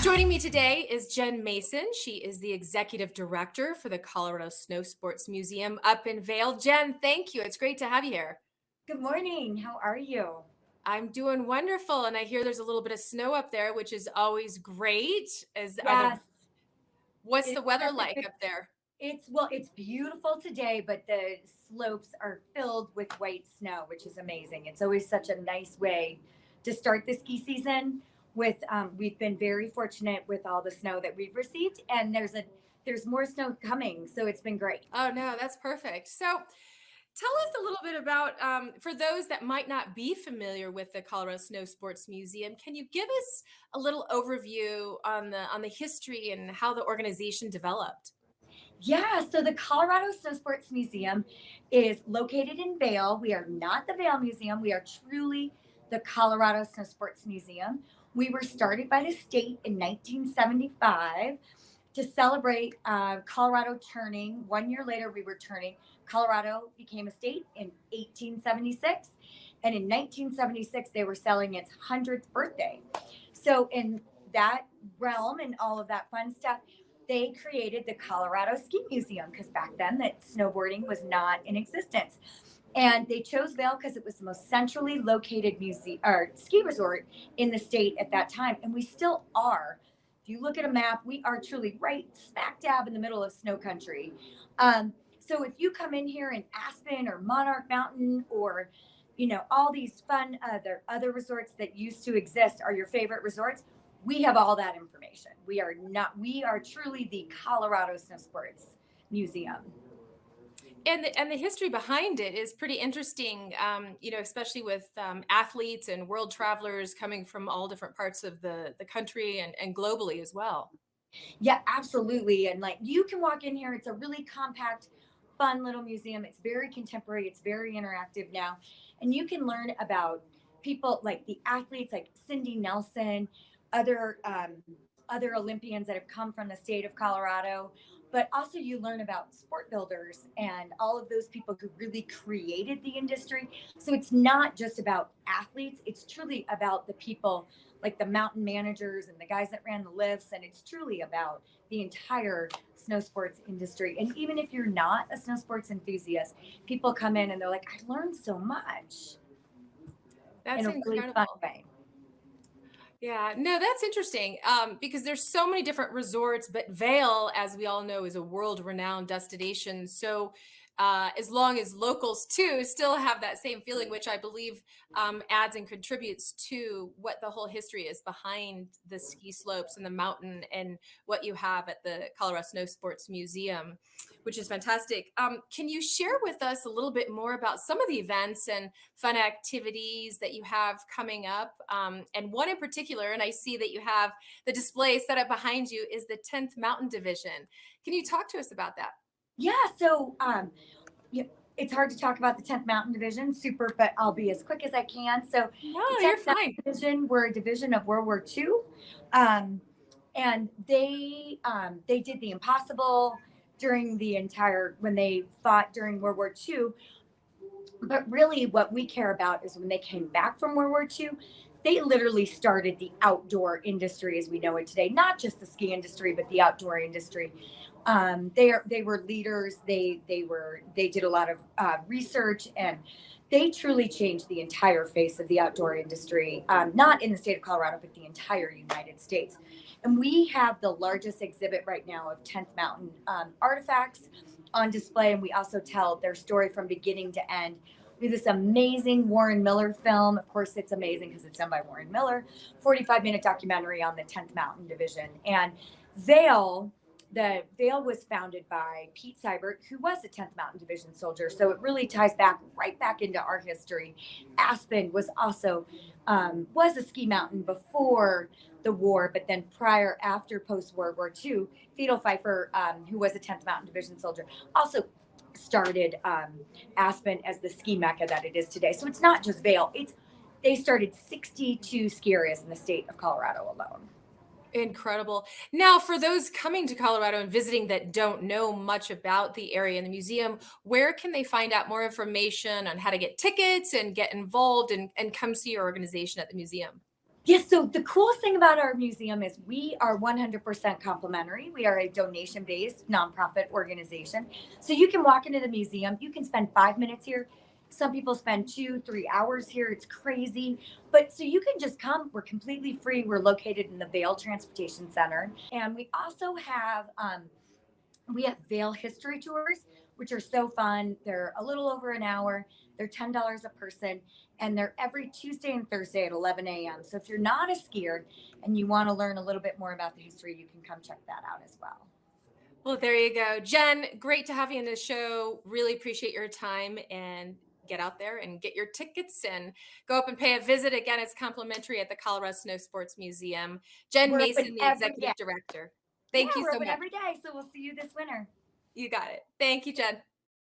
Joining me today is Jen Mason. She is the executive director for the Colorado Snowsports Museum up in Vail. Jen, thank you. It's great to have you here. Good morning. How are you? I'm doing wonderful, and I hear there's a little bit of snow up there, which is always great. Yes, What's the it's weather perfect. like up there? It's beautiful today, but the slopes are filled with white snow, which is amazing. It's always such a nice way to start the ski season. We've been very fortunate with all the snow that we've received, and there's more snow coming, so it's been great. Oh no, that's perfect. So tell us a little bit about, for those that might not be familiar with the Colorado Snow Sports Museum, can you give us a little overview on the history and how the organization developed? Yeah, so the Colorado Snowsports Museum is located in Vail. We are not the Vail Museum. We are truly the Colorado Snowsports Museum. We were started by the state in 1975 to celebrate Colorado turning. 1 year later, we were turning. Colorado became a state in 1876. And in 1976, they were selling its 100th birthday. So, in that realm and all of that fun stuff, they created the Colorado Ski Museum because back then that snowboarding was not in existence. And they chose Vail because it was the most centrally located museum or ski resort in the state at that time. And we still are. If you look at a map, we are truly right smack dab in the middle of snow country. So if you come in here in Aspen or Monarch Mountain or all these fun other resorts that used to exist are your favorite resorts, we have all that information. We are truly the Colorado Snow Sports Museum. And the history behind it is pretty interesting, especially with athletes and world travelers coming from all different parts of the country and globally as well. Yeah, absolutely. And like you can walk in here, it's a really compact, fun little museum. It's very contemporary, it's very interactive now. And you can learn about people like the athletes like Cindy Nelson, other Olympians that have come from the state of Colorado. But also you learn about sport builders and all of those people who really created the industry. So it's not just about athletes, it's truly about the people like the mountain managers and the guys that ran the lifts. And it's truly about the entire snow sports industry. And even if you're not a snow sports enthusiast, people come in and they're like, I learned so much in That's a really fun incredible. way. Yeah, no, that's interesting, because there's so many different resorts, but Vail, as we all know, is a world-renowned destination. So, as long as locals too still have that same feeling, which I believe adds and contributes to what the whole history is behind the ski slopes and the mountain and what you have at the Colorado Snow Sports Museum, which is fantastic. Can you share with us a little bit more about some of the events and fun activities that you have coming up? And one in particular, and I see that you have the display set up behind you, is the 10th Mountain Division. Can you talk to us about that? Yeah. So yeah, it's hard to talk about the 10th Mountain Division, super, but I'll be as quick as I can. So No, the you're 10th fine. Mountain Division were a division of World War II. Um, and they did the impossible during the entire when they fought during World War II. But really, what we care about is when they came back from World War II, they literally started the outdoor industry as we know it today, not just the ski industry, but the outdoor industry. They were leaders. They did a lot of research, and they truly changed the entire face of the outdoor industry, not in the state of Colorado, but the entire United States. And we have the largest exhibit right now of 10th Mountain artifacts on display, and we also tell their story from beginning to end. We have this amazing Warren Miller film. Of course, it's amazing because it's done by Warren Miller. 45-minute documentary on the 10th Mountain Division. And Vail, the Vail was founded by Pete Seibert, who was a 10th Mountain Division soldier. So it really ties back right back into our history. Aspen was also was a ski mountain before the war, but then prior, after post World War II, Theodore Pfeiffer, who was a 10th Mountain Division soldier, also started Aspen as the ski mecca that it is today. So it's not just Vail. They started 62 ski areas in the state of Colorado alone. Incredible. Now, for those coming to Colorado and visiting that don't know much about the area and the museum, where can they find out more information on how to get tickets and get involved and come see your organization at the museum? Yes, so the coolest thing about our museum is we are 100% complimentary. We are a donation based nonprofit organization. So you can walk into the museum, you can spend 5 minutes here. Some people spend 2, 3 hours here. It's crazy. But so you can just come. We're completely free. We're located in the Vail Transportation Center. And we have Vail history tours, which are so fun. They're a little over an hour. They're $10 a person, and they're every Tuesday and Thursday at 11 a.m. So if you're not a skier and you want to learn a little bit more about the history, you can come check that out as well. Well, there you go. Jen, great to have you in the show. Really appreciate your time, and get out there and get your tickets and go up and pay a visit. Again, it's complimentary at the Colorado Snowsports Museum. Jen We're open Mason, the every day. executive director. Yeah, Thank you we're so open much. every day. So we'll see you this winter. You got it. Thank you, Jen.